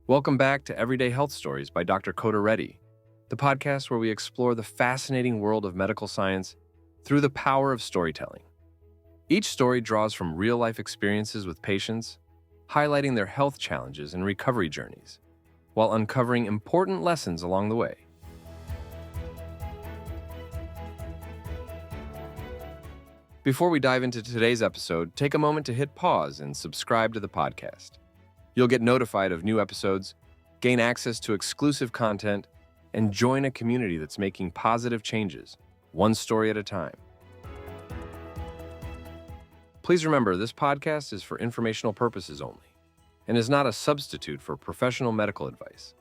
Welcome back to Everyday Health Stories by Dr. Coda Reddy, the podcast where we explore the fascinating world of medical science through the power of storytelling. Each story draws from real-life experiences with patients, highlighting their health challenges and recovery journeys, while uncovering important lessons along the way. Before we dive into today's episode, take a moment to hit pause and subscribe to the podcast. You'll get notified of new episodes, gain access to exclusive content, and join a community that's making positive changes, one story at a time. Please remember, this podcast is for informational purposes only and is not a substitute for professional medical advice.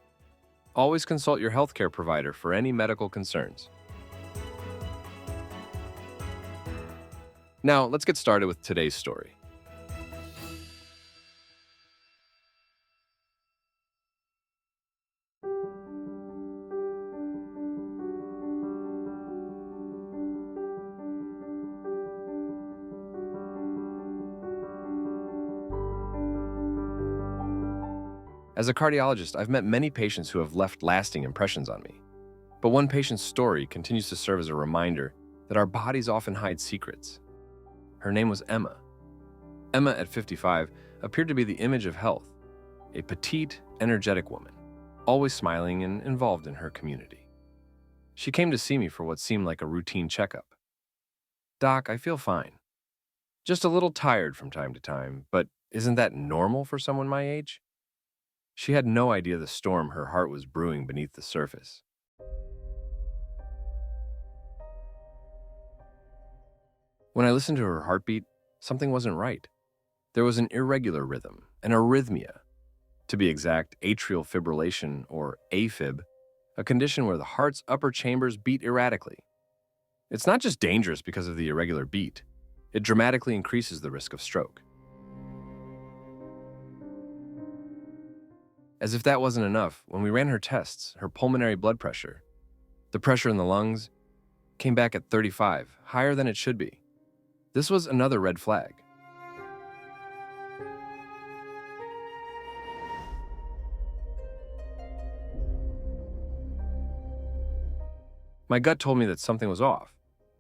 Always consult your healthcare provider for any medical concerns. Now, let's get started with today's story. As a cardiologist, I've met many patients who have left lasting impressions on me. But one patient's story continues to serve as a reminder that our bodies often hide secrets. Her name was Emma. Emma, at 55, appeared to be the image of health, a petite, energetic woman, always smiling and involved in her community. She came to see me for what seemed like a routine checkup. "Doc, I feel fine. Just a little tired from time to time, but isn't that normal for someone my age?" She had no idea the storm her heart was brewing beneath the surface. When I listened to her heartbeat, something wasn't right. There was an irregular rhythm, an arrhythmia. To be exact, atrial fibrillation, or AFib, a condition where the heart's upper chambers beat erratically. It's not just dangerous because of the irregular beat, it dramatically increases the risk of stroke. As if that wasn't enough, when we ran her tests, her pulmonary blood pressure, the pressure in the lungs, came back at 35, higher than it should be. This was another red flag. My gut told me that something was off,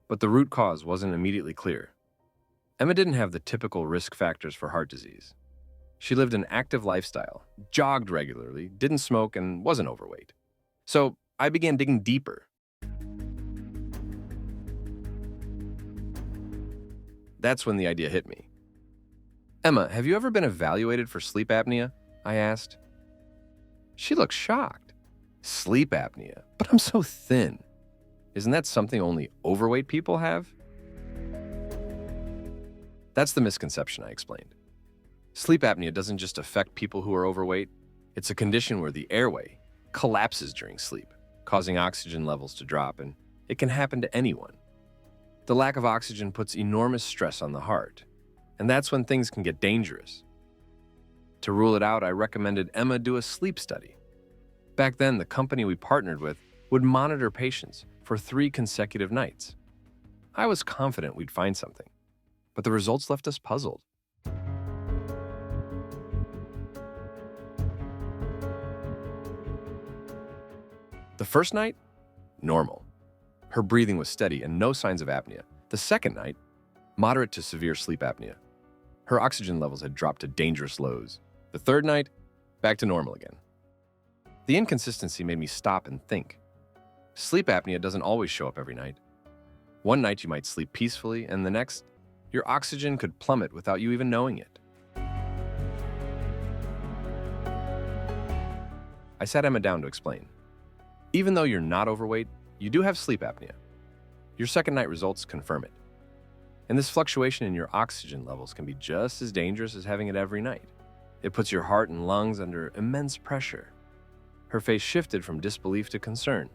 but the root cause wasn't immediately clear. Emma didn't have the typical risk factors for heart disease. She lived an active lifestyle, jogged regularly, didn't smoke, and wasn't overweight. So I began digging deeper. That's when the idea hit me. "Emma, have you ever been evaluated for sleep apnea?" I asked. She looked shocked. "Sleep apnea? But I'm so thin. Isn't that something only overweight people have?" That's the misconception, I explained. Sleep apnea doesn't just affect people who are overweight. It's a condition where the airway collapses during sleep, causing oxygen levels to drop, and it can happen to anyone. The lack of oxygen puts enormous stress on the heart, and that's when things can get dangerous. To rule it out, I recommended Emma do a sleep study. Back then, the company we partnered with would monitor patients for 3 consecutive nights. I was confident we'd find something, but the results left us puzzled. The first night, normal. Her breathing was steady and no signs of apnea. The second night, moderate to severe sleep apnea. Her oxygen levels had dropped to dangerous lows. The third night, back to normal again. The inconsistency made me stop and think. Sleep apnea doesn't always show up every night. One night you might sleep peacefully, and the next, your oxygen could plummet without you even knowing it. I sat Emma down to explain. Even though you're not overweight, you do have sleep apnea. Your second night results confirm it. And this fluctuation in your oxygen levels can be just as dangerous as having it every night. It puts your heart and lungs under immense pressure. Her face shifted from disbelief to concern.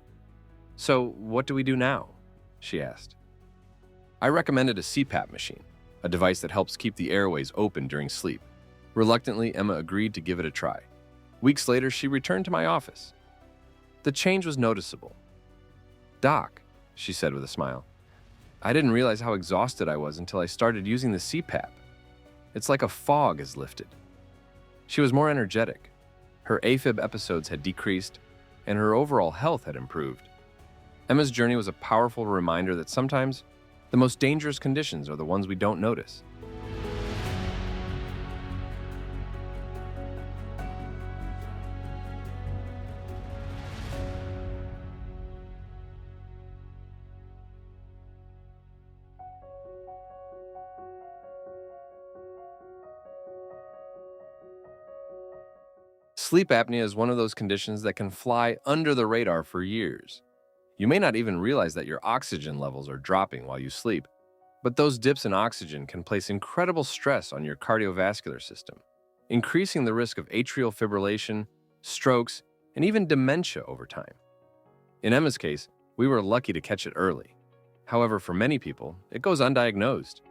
"So, what do we do now?" she asked. I recommended a CPAP machine, a device that helps keep the airways open during sleep. Reluctantly, Emma agreed to give it a try. Weeks later, she returned to my office. The change was noticeable. "Doc," she said with a smile, "I didn't realize how exhausted I was until I started using the CPAP. It's like a fog is lifted." She was more energetic, Her AFib episodes had decreased, and her overall health had improved. Emma's journey was a powerful reminder that sometimes the most dangerous conditions are the ones we don't notice. Sleep apnea is one of those conditions that can fly under the radar for years. You may not even realize that your oxygen levels are dropping while you sleep, but those dips in oxygen can place incredible stress on your cardiovascular system, increasing the risk of atrial fibrillation, strokes, and even dementia over time. In Emma's case, we were lucky to catch it early. However, for many people, it goes undiagnosed.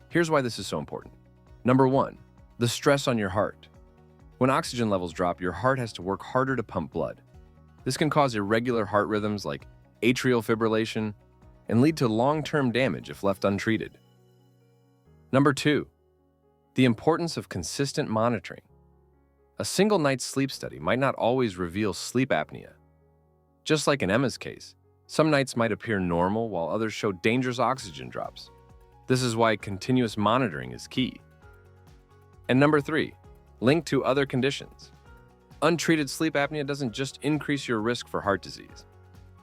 Here's why this is so important. Number 1, the stress on your heart. When oxygen levels drop, your heart has to work harder to pump blood. This can cause irregular heart rhythms like atrial fibrillation and lead to long-term damage if left untreated. Number 2, the importance of consistent monitoring. A single night's sleep study might not always reveal sleep apnea. Just like in Emma's case, some nights might appear normal while others show dangerous oxygen drops. This is why continuous monitoring is key. And number 3, linked to other conditions. Untreated sleep apnea doesn't just increase your risk for heart disease.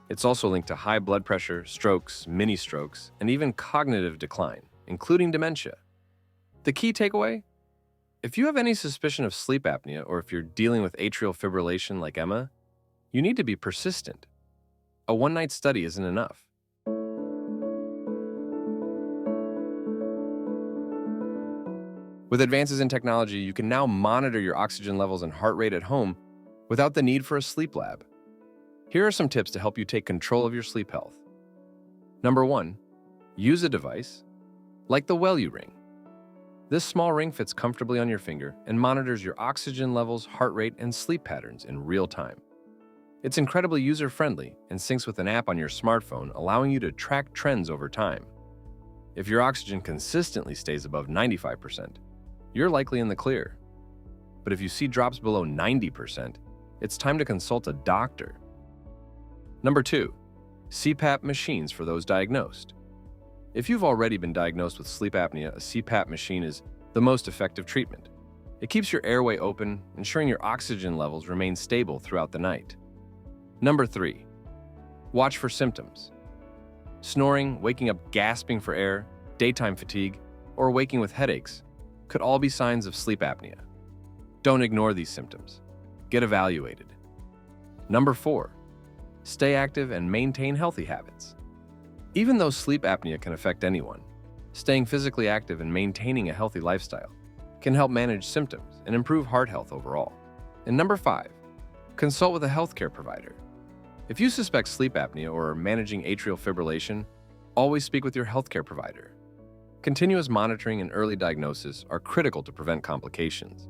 It's also linked to high blood pressure, strokes, mini-strokes, and even cognitive decline, including dementia. The key takeaway? If you have any suspicion of sleep apnea or if you're dealing with atrial fibrillation like Emma, you need to be persistent. A one-night study isn't enough. With advances in technology, you can now monitor your oxygen levels and heart rate at home without the need for a sleep lab. Here are some tips to help you take control of your sleep health. Number 1, use a device like the Wellue O2Ring. This small ring fits comfortably on your finger and monitors your oxygen levels, heart rate, and sleep patterns in real time. It's incredibly user-friendly and syncs with an app on your smartphone, allowing you to track trends over time. If your oxygen consistently stays above 95%, you're likely in the clear. But if you see drops below 90%, it's time to consult a doctor. Number 2, CPAP machines for those diagnosed. If you've already been diagnosed with sleep apnea, a CPAP machine is the most effective treatment. It keeps your airway open, ensuring your oxygen levels remain stable throughout the night. Number 3, watch for symptoms. Snoring, waking up gasping for air, daytime fatigue, or waking with headaches could all be signs of sleep apnea. Don't ignore these symptoms. Get evaluated. Number 4, stay active and maintain healthy habits. Even though sleep apnea can affect anyone, staying physically active and maintaining a healthy lifestyle can help manage symptoms and improve heart health overall. And number 5, consult with a healthcare provider. If you suspect sleep apnea or are managing atrial fibrillation, always speak with your healthcare provider. Continuous monitoring and early diagnosis are critical to prevent complications.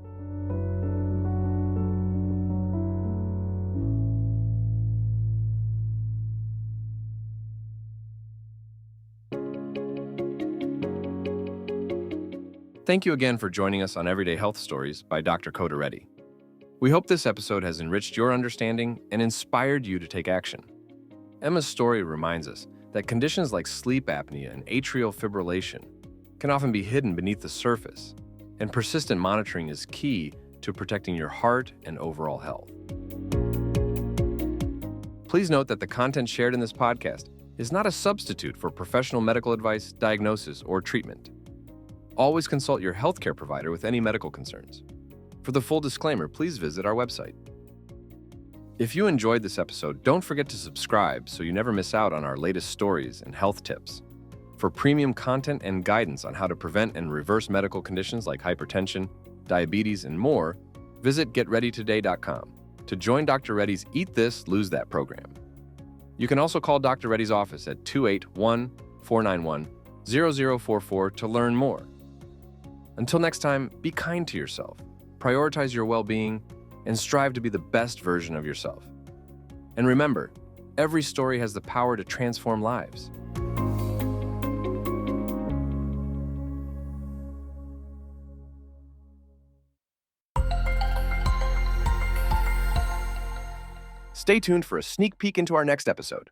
Thank you again for joining us on Everyday Health Stories by Dr. Coda Reddy. We hope this episode has enriched your understanding and inspired you to take action. Emma's story reminds us that conditions like sleep apnea and atrial fibrillation can often be hidden beneath the surface, and persistent monitoring is key to protecting your heart and overall health. Please note that the content shared in this podcast is not a substitute for professional medical advice, diagnosis, or treatment. Always consult your healthcare provider with any medical concerns. For the full disclaimer, please visit our website. If you enjoyed this episode, don't forget to subscribe so you never miss out on our latest stories and health tips. For premium content and guidance on how to prevent and reverse medical conditions like hypertension, diabetes, and more, visit getreadytoday.com to join Dr. Reddy's Eat This, Lose That program. You can also call Dr. Reddy's office at 281-491-0044 to learn more. Until next time, be kind to yourself, prioritize your well-being, and strive to be the best version of yourself. And remember, every story has the power to transform lives. Stay tuned for a sneak peek into our next episode.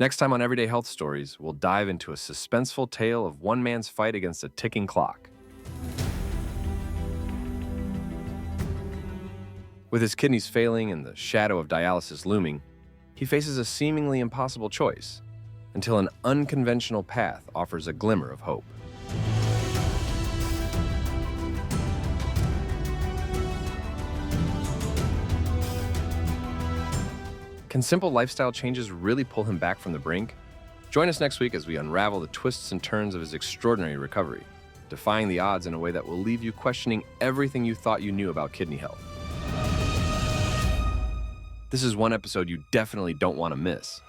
Next time on Everyday Health Stories, we'll dive into a suspenseful tale of one man's fight against a ticking clock. With his kidneys failing and the shadow of dialysis looming, he faces a seemingly impossible choice until an unconventional path offers a glimmer of hope. Can simple lifestyle changes really pull him back from the brink? Join us next week as we unravel the twists and turns of his extraordinary recovery, defying the odds in a way that will leave you questioning everything you thought you knew about kidney health. This is one episode you definitely don't want to miss.